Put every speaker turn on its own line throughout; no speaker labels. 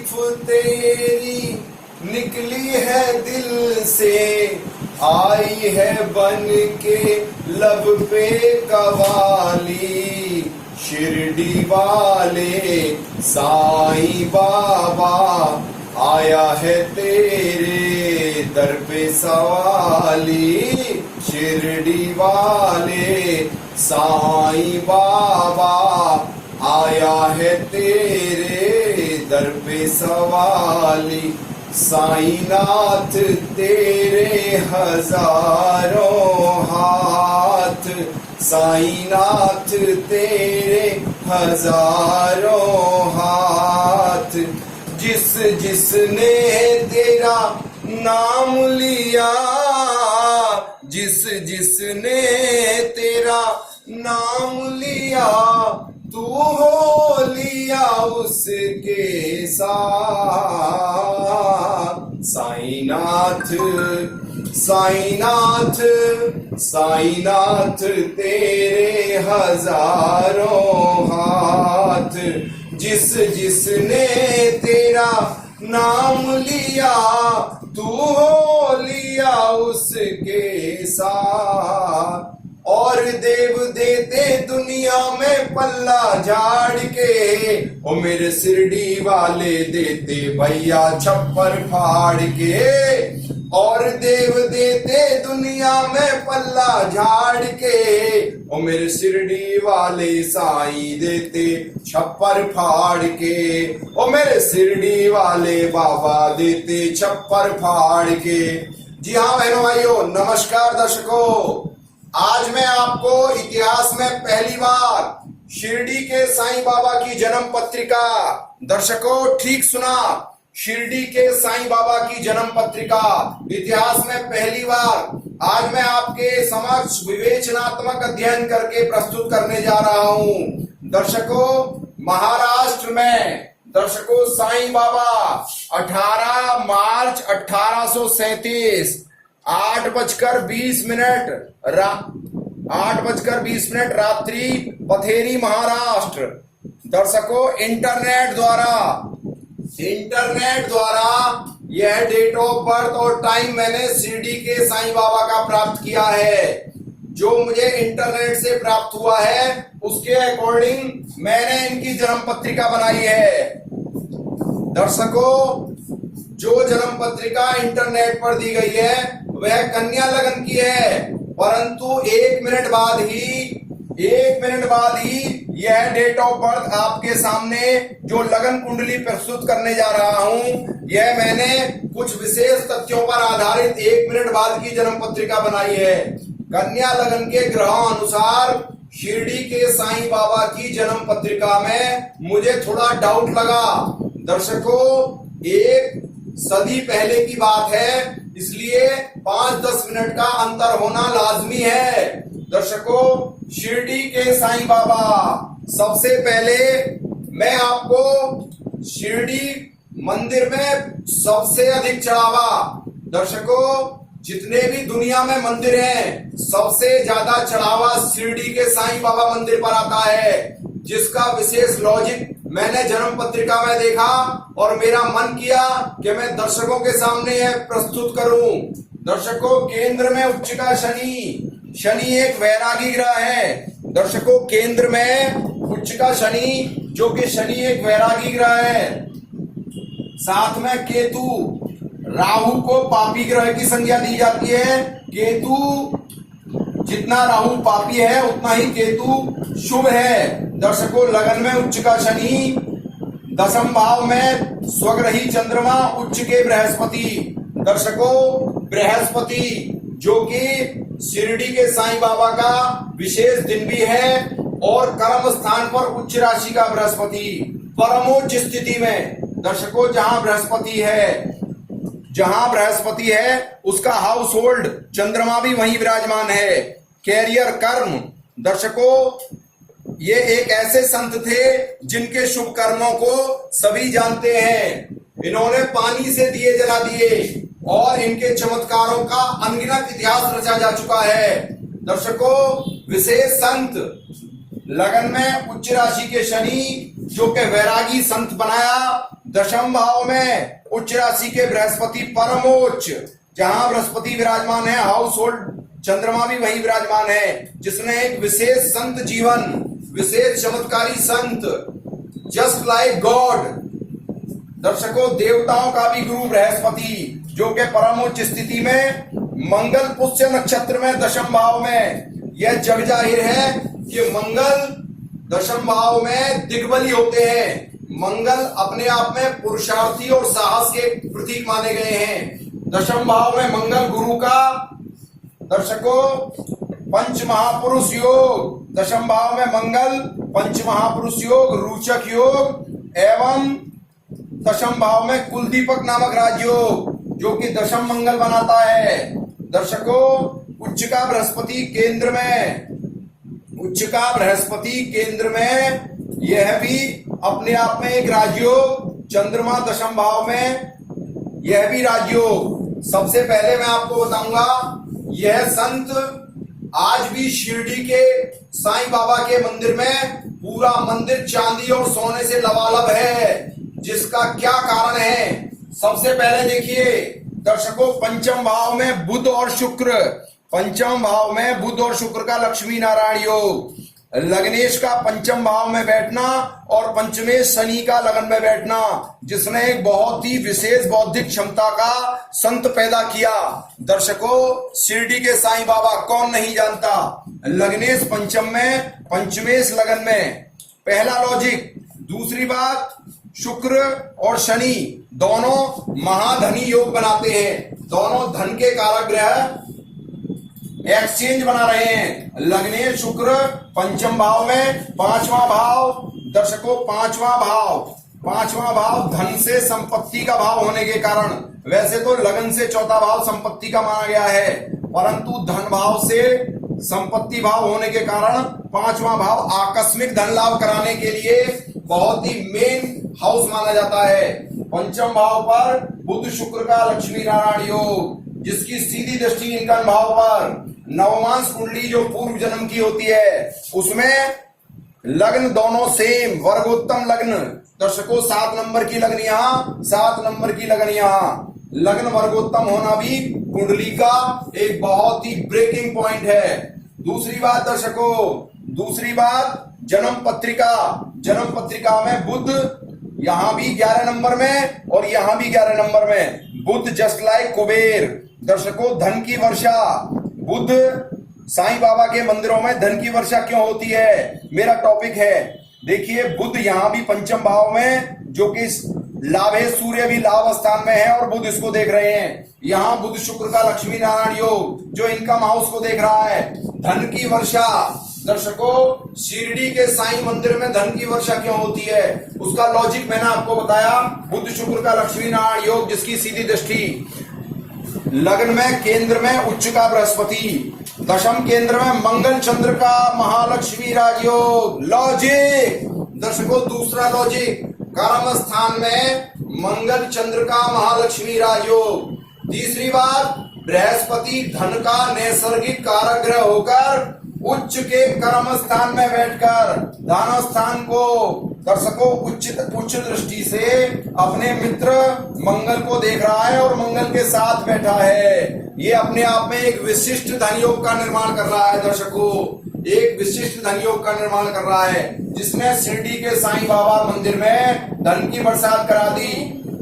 तारीफ तेरी निकली है दिल से, आई है बन के लब पे कवाली। शिरडी वाले साईं बाबा आया है तेरे दर पे सवाली। शिरडी वाले साईं बाबा आया है तेरे दर पे सवाली। साईनाथ तेरे हजारों हाथ, साईनाथ तेरे हजारों हाथ। जिस जिसने तेरा नाम लिया, जिस जिसने तेरा नाम लिया, तू हो लिया उसके साथ। साईनाथ साईनाथ साईनाथ तेरे हजारों हाथ। जिस जिसने तेरा नाम लिया, तू हो लिया उसके साथ। और देव देते दुनिया में पल्ला झाड़ के, ओ मेरे शिरडी वाले देते भैया छप्पर फाड़ के। और देव देते दुनिया में पल्ला झाड़ के, ओ मेरे शिरडी वाले साईं देते छप्पर फाड़ के। ओ मेरे शिरडी वाले बाबा देते छप्पर फाड़ के। जी हाँ बहनों भाइयों, नमस्कार दर्शकों। आज मैं आपको इतिहास में पहली बार शिरडी के साईं बाबा की जन्म पत्रिका, दर्शकों ठीक सुना, शिरडी के साईं बाबा की जन्म पत्रिका इतिहास में पहली बार आज मैं आपके समक्ष विवेचनात्मक अध्ययन करके प्रस्तुत करने जा रहा हूं। दर्शकों, महाराष्ट्र में दर्शकों साईं बाबा 18 मार्च 1837 8:20 रात्रि पथेरी महाराष्ट्र। दर्शकों, इंटरनेट द्वारा यह डेट ऑफ बर्थ और टाइम मैंने शिरडी के साईं बाबा का प्राप्त किया है। जो मुझे इंटरनेट से प्राप्त हुआ है उसके अकॉर्डिंग मैंने इनकी जन्म पत्रिका बनाई है। दर्शकों, जो जन्म पत्रिका इंटरनेट पर दी गई है वह कन्या लगन की है, परंतु एक मिनट बाद ही यह डेट ऑफ बर्थ आपके सामने जो लगन कुंडली प्रस्तुत करने जा रहा हूं, यह मैंने कुछ विशेष तथ्यों पर आधारित 1 मिनट बाद की जन्म पत्रिका बनाई है। कन्या लगन के ग्रहों अनुसार शिरडी के साईं बाबा की जन्म पत्रिका में मुझे थोड़ा डाउट लगा। दर्शकों, 1 सदी पहले की बात है, इसलिए 5-10 मिनट का अंतर होना लाजमी है। दर्शकों, शिरडी के साईं बाबा, सबसे पहले मैं आपको शिरडी मंदिर में सबसे अधिक चढ़ावा, दर्शकों जितने भी दुनिया में मंदिर हैं सबसे ज्यादा चढ़ावा शिरडी के साईं बाबा मंदिर पर आता है, जिसका विशेष लॉजिक मैंने जन्म पत्रिका में देखा और मेरा मन किया कि मैं दर्शकों के सामने यह प्रस्तुत करूं। दर्शकों, केंद्र में उच्चिका शनि एक वैरागी ग्रह है। दर्शकों, केंद्र में उच्चिका शनि, जो कि शनि एक वैरागी ग्रह है। साथ में केतु, राहु को पापी ग्रह की संज्ञा दी जाती है। केतु, जितना राहु पापी है उतना ही केतु शुभ है। दर्शकों, लगन में उच्चिका शनि, 10वें भाव में स्वग्रही चंद्रमा, उच्च के बृहस्पति। दर्शकों, बृहस्पति जो कि शिरडी के साईं बाबा का विशेष दिन भी है और कर्म स्थान पर उच्च राशि का बृहस्पति परमोच्च स्थिति में। दर्शकों, जहां बृहस्पति है उसका हाउस होल्ड चंद्रमा भी वहीं विराजमान है। कैरियर, कर्म। दर्शकों, ये एक ऐसे संत थे जिनके शुभ कर्मों को सभी जानते हैं। इन्होंने पानी से दिए जला दिए और इनके चमत्कारों का अनगिनत इतिहास रचा जा चुका है। दर्शकों, विशेष संत लगन में उच्च राशि के शनि जो के वैरागी संत बनाया। दशम भाव में उच्च राशि के बृहस्पति परमोच्च, जहां बृहस्पति विराजमान है, हाउस होल्ड चंद्रमा भी वहीं विराजमान है, जिसने एक विशेष संत जीवन, विशेष चमत्कारी संत, जस्ट लाइक गॉड। दर्शकों, देवताओं का भी गुरु बृहस्पति, जो कि परमोच्च स्थिति में मंगल पुष्य नक्षत्र में दशम भाव में, यह जग जाहिर है कि मंगल दशम भाव में दिग्बली होते हैं। मंगल अपने आप में पुरुषार्थी और साहस के प्रतीक माने गए हैं। दशम भाव में मंगल गुरु का, दर्शकों, पंच महापुरुष योग, दशम भाव में मंगल पंच महापुरुष योग, रुचक योग एवं दशम भाव में कुलदीपक नामक राजयोग, जो कि दशम मंगल बनाता है। दर्शकों, उच्च का बृहस्पति केंद्र में, उच्च का बृहस्पति केंद्र में, यह भी अपने आप में एक राजयोग, चंद्रमा दशम भाव में, यह भी राजयोग। सबसे पहले मैं आपको बताऊंगा, यह संत आज भी शिरडी के साईं बाबा के मंदिर में पूरा मंदिर चांदी और सोने से लबालब है। जिसका क्या कारण है, सबसे पहले देखिए दर्शकों, पंचम भाव में बुध और शुक्र, पंचम भाव में बुध और शुक्र का लक्ष्मी नारायण योग, लग्नेश का पंचम भाव में बैठना और पंचमेश शनि का लगन में बैठना, जिसने एक बहुत ही विशेष बौद्धिक क्षमता का संत पैदा किया। दर्शकों, शिरडी के साईं बाबा कौन नहीं जानता। लग्नेश पंचम में, पंचमेश लगन में, पहला लॉजिक। दूसरी बात, शुक्र और शनि दोनों महाधनी योग बनाते हैं। दोनों धन के कारक ग्रह एक्सचेंज बना रहे हैं। लग्नेश शुक्र पंचम भाव में, पांचवा भाव, दर्शकों, पांचवा भाव धन से संपत्ति का भाव होने के कारण, वैसे तो लगन से चौथा भाव संपत्ति का माना गया है, परंतु धन भाव से संपत्ति भाव होने के कारण पांचवा भाव आकस्मिक धन लाभ कराने के लिए बहुत ही मेन हाउस माना जाता है। पंचम भाव पर बुध शुक्र का लक्ष्मी नारायण योग, जिसकी सीधी दृष्टि इनका भाव पर, नवमांश कुंडली जो पूर्व जन्म की होती है, उसमें लग्न दोनों सेम, वर्गोत्तम लग्न। दर्शकों, 7 नंबर की लगन यहां, 7 नंबर की लगन यहां, लग्न वर्गोत्तम होना भी कुंडली का एक बहुत ही ब्रेकिंग पॉइंट है। दूसरी बात दर्शकों, दूसरी बात, जन्म पत्रिका में बुध यहां भी 11 नंबर में और यहां भी 11 नंबर में, बुध जस्ट लाइक कुबेर। दर्शकों, धन की वर्षा, बुध साईं बाबा के मंदिरों में धन की वर्षा क्यों होती है, मेरा टॉपिक है। देखिए, बुध यहां भी पंचम भाव में, जो कि लाभ है, सूर्य भी लाभ स्थान में है और बुध इसको देख रहे हैं। यहां बुध शुक्र का लक्ष्मी नारायण योग, जो इनकम हाउस को देख रहा है, धन की वर्षा। दर्शकों, शिरडी के साईं मंदिर में धन की वर्षा क्यों होती है, उसका लॉजिक मैंने आपको बताया। बुध शुक्र का लक्ष्मी नारायण योग, जिसकी सीधी दृष्टि लगन में, केंद्र में उच्च का बृहस्पति, दशम केंद्र में मंगल चंद्र का महालक्ष्मी राजयोग। लॉजिक दर्शकों, दूसरा लॉजिक, कर्म स्थान में मंगल चंद्र का महालक्ष्मी राजयोग। तीसरी बात, बृहस्पति धन का नैसर्गिक कारक ग्रह होकर उच्च के कर्म स्थान में बैठकर धन स्थान को, दर्शकों, उच्च दृष्टि से अपने मित्र मंगल को देख रहा है और मंगल के साथ बैठा है। ये अपने आप में एक विशिष्ट धन योग का निर्माण कर रहा है। दर्शकों, एक विशिष्ट धन योग का निर्माण कर रहा है, जिसने शिरडी के साईं बाबा मंदिर में धन की बरसात करा दी।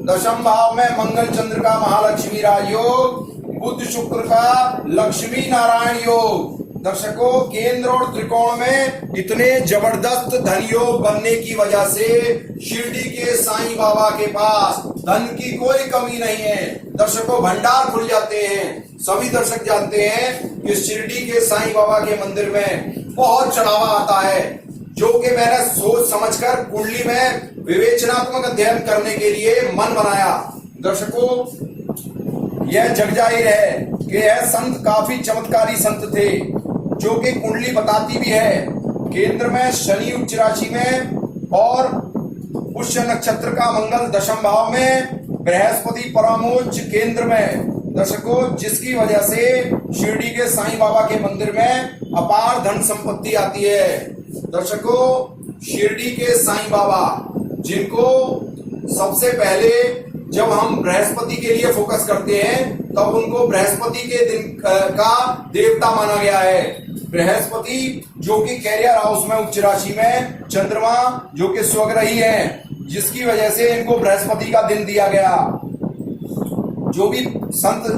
दशम भाव में मंगल चंद्र का महालक्ष्मी राजयोग, बुध शुक्र का लक्ष्मी नारायण योग। दर्शकों, केंद्र और त्रिकोण में इतने जबरदस्त धन योग बनने की वजह से शिरडी के साईं बाबा के पास धन की कोई कमी नहीं है। दर्शकों, भंडार खुल जाते हैं। सभी दर्शक जानते हैं कि शिरडी के साईं बाबा के मंदिर में बहुत चढ़ावा आता है, जो कि मैंने सोच समझकर कुंडली में विवेचनात्मक अध्ययन करने के लिए मन बनाया। दर्शकों, यह जग जाहिर है कि यह संत काफी चमत्कारी संत थे, जो कि कुंडली बताती भी है। केंद्र में शनि उच्च राशि में और पुष्य नक्षत्र का मंगल दशम भाव में, बृहस्पति परमोच्च केंद्र में। दर्शकों, जिसकी वजह से शिरडी के साईं बाबा के मंदिर में अपार धन संपत्ति आती है। दर्शकों, शिरडी के साईं बाबा, जिनको सबसे पहले जब हम बृहस्पति के लिए फोकस करते हैं तब उनको बृहस्पति के दिन का देवता माना गया है। बृहस्पति जो कि कैरियर हाउस में उच्च राशि में, चंद्रमा जो कि स्वग्रही है, जिसकी वजह से इनको बृहस्पति का दिन दिया गया। जो भी संत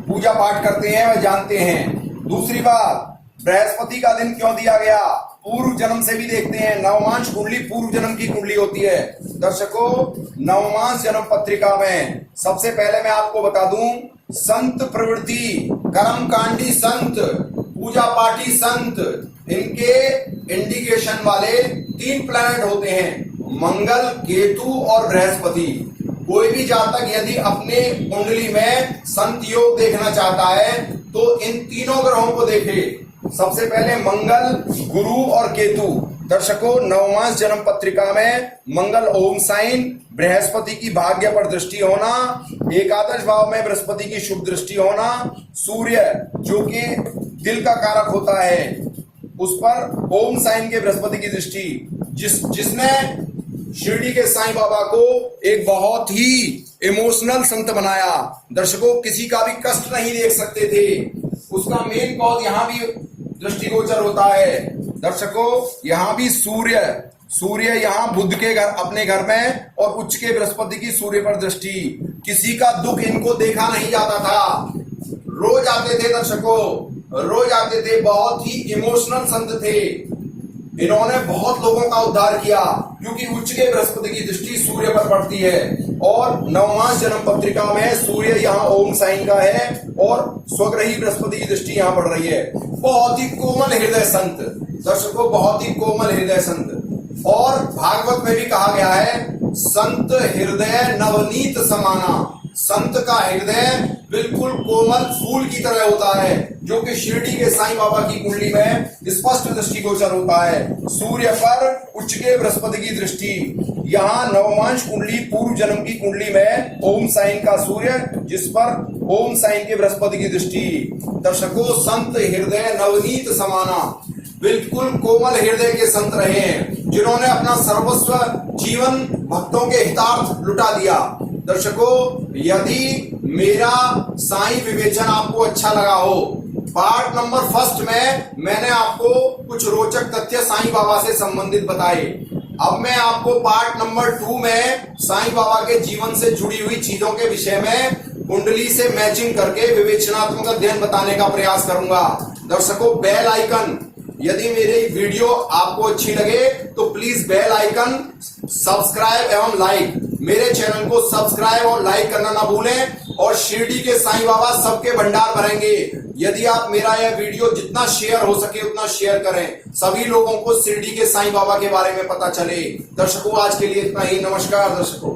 पूजा पाठ करते हैं वह जानते हैं। दूसरी बात, बृहस्पति का दिन क्यों दिया गया? पूर्व जन्म से भी देखते हैं। नवमांश कुंडली पूर्व जन्म की कुंडली होती है। दर्शकों, नवमांश जन्म पत्रिका में सबसे पहले मैं आपको बता दूं, संत प्रवृत्ति, कर्मकांडी संत, पूजा पाठी संत, इनके इंडिकेशन वाले 3 प्लैनेट होते हैं, मंगल, केतु और बृहस्पति। कोई भी जातक यदि अपने कुंडली में संत योग देखना चाहता है तो इन तीनों ग्रहों को देखे। सबसे पहले मंगल, गुरु और केतु। दर्शकों, नवमांश जन्म पत्रिका में मंगल ओम साइन, बृहस्पति की भाग्य पर दृष्टि होना, एकादश भाव में बृहस्पति की शुभ दृष्टि होना, सूर्य जो कि दिल का कारक होता है उस पर ओम साइन के बृहस्पति की दृष्टि, जिसने शिरडी के साईं बाबा को एक बहुत ही इमोशनल संत बनाया। दर्शकों, किसी का भी कष्ट नहीं देख सकते थे। उसका मेन कॉज यहाँ भी दृष्टिगोचर होता है। दर्शकों, यहाँ भी सूर्य यहाँ बुध के घर, अपने घर में, और उच्च के बृहस्पति की सूर्य पर दृष्टि। किसी का दुख इनको देखा नहीं जाता था। रोज आते थे दर्शकों, रोज आते थे। बहुत ही इमोशनल संत थे। इन्होंने बहुत लोगों का उद्धार किया क्योंकि उच्च के बृहस्पति की दृष्टि सूर्य पर पड़ती है। और नवमांश जन्म पत्रिका में सूर्य यहाँ ओम साइन का है और स्वग्रही बृहस्पति की दृष्टि यहाँ पड़ रही है। बहुत ही कोमल हृदय संत। दर्शकों, बहुत ही कोमल हृदय संत। और भागवत में भी कहा गया है, संत हृदय नवनीत समाना। संत का हृदय बिल्कुल कोमल फूल की तरह होता है, जो कि शिरडी के साईं बाबा की कुंडली में स्पष्ट दृष्टिगोचर होता है। सूर्य पर उच्च के बृहस्पति की दृष्टि। यहाँ नवमांश कुंडली पूर्व जन्म की कुंडली में ओम साइन का सूर्य, जिस पर ओम साइन के बृहस्पति की दृष्टि। दर्शकों, संत हृदय नवनीत समाना, बिल्कुल कोमल हृदय के संत रहे हैं, जिन्होंने अपना सर्वस्व जीवन भक्तों के हितार्थ लुटा दिया। दर्शकों, यदि मेरा साईं विवेचन आपको अच्छा लगा हो, पार्ट नंबर 1 में मैंने आपको कुछ रोचक तथ्य साईं बाबा से संबंधित बताए। अब मैं आपको पार्ट नंबर 2 में साईं बाबा के जीवन से जुड़ी हुई चीजों के विषय में कुंडली से मैचिंग करके विवेचनात्मक अध्ययन बताने का प्रयास करूंगा। दर्शकों, बेल आइकन, यदि मेरी वीडियो आपको अच्छी लगे तो प्लीज बेल आइकन, सब्सक्राइब एवं लाइक, मेरे चैनल को सब्सक्राइब और लाइक करना ना भूलें। और शिरडी के साईं बाबा सबके भंडार भरेंगे। यदि आप मेरा यह वीडियो जितना शेयर हो सके उतना शेयर करें, सभी लोगों को शिरडी के साईं बाबा के बारे में पता चले। दर्शकों, आज के लिए इतना ही। नमस्कार दर्शकों।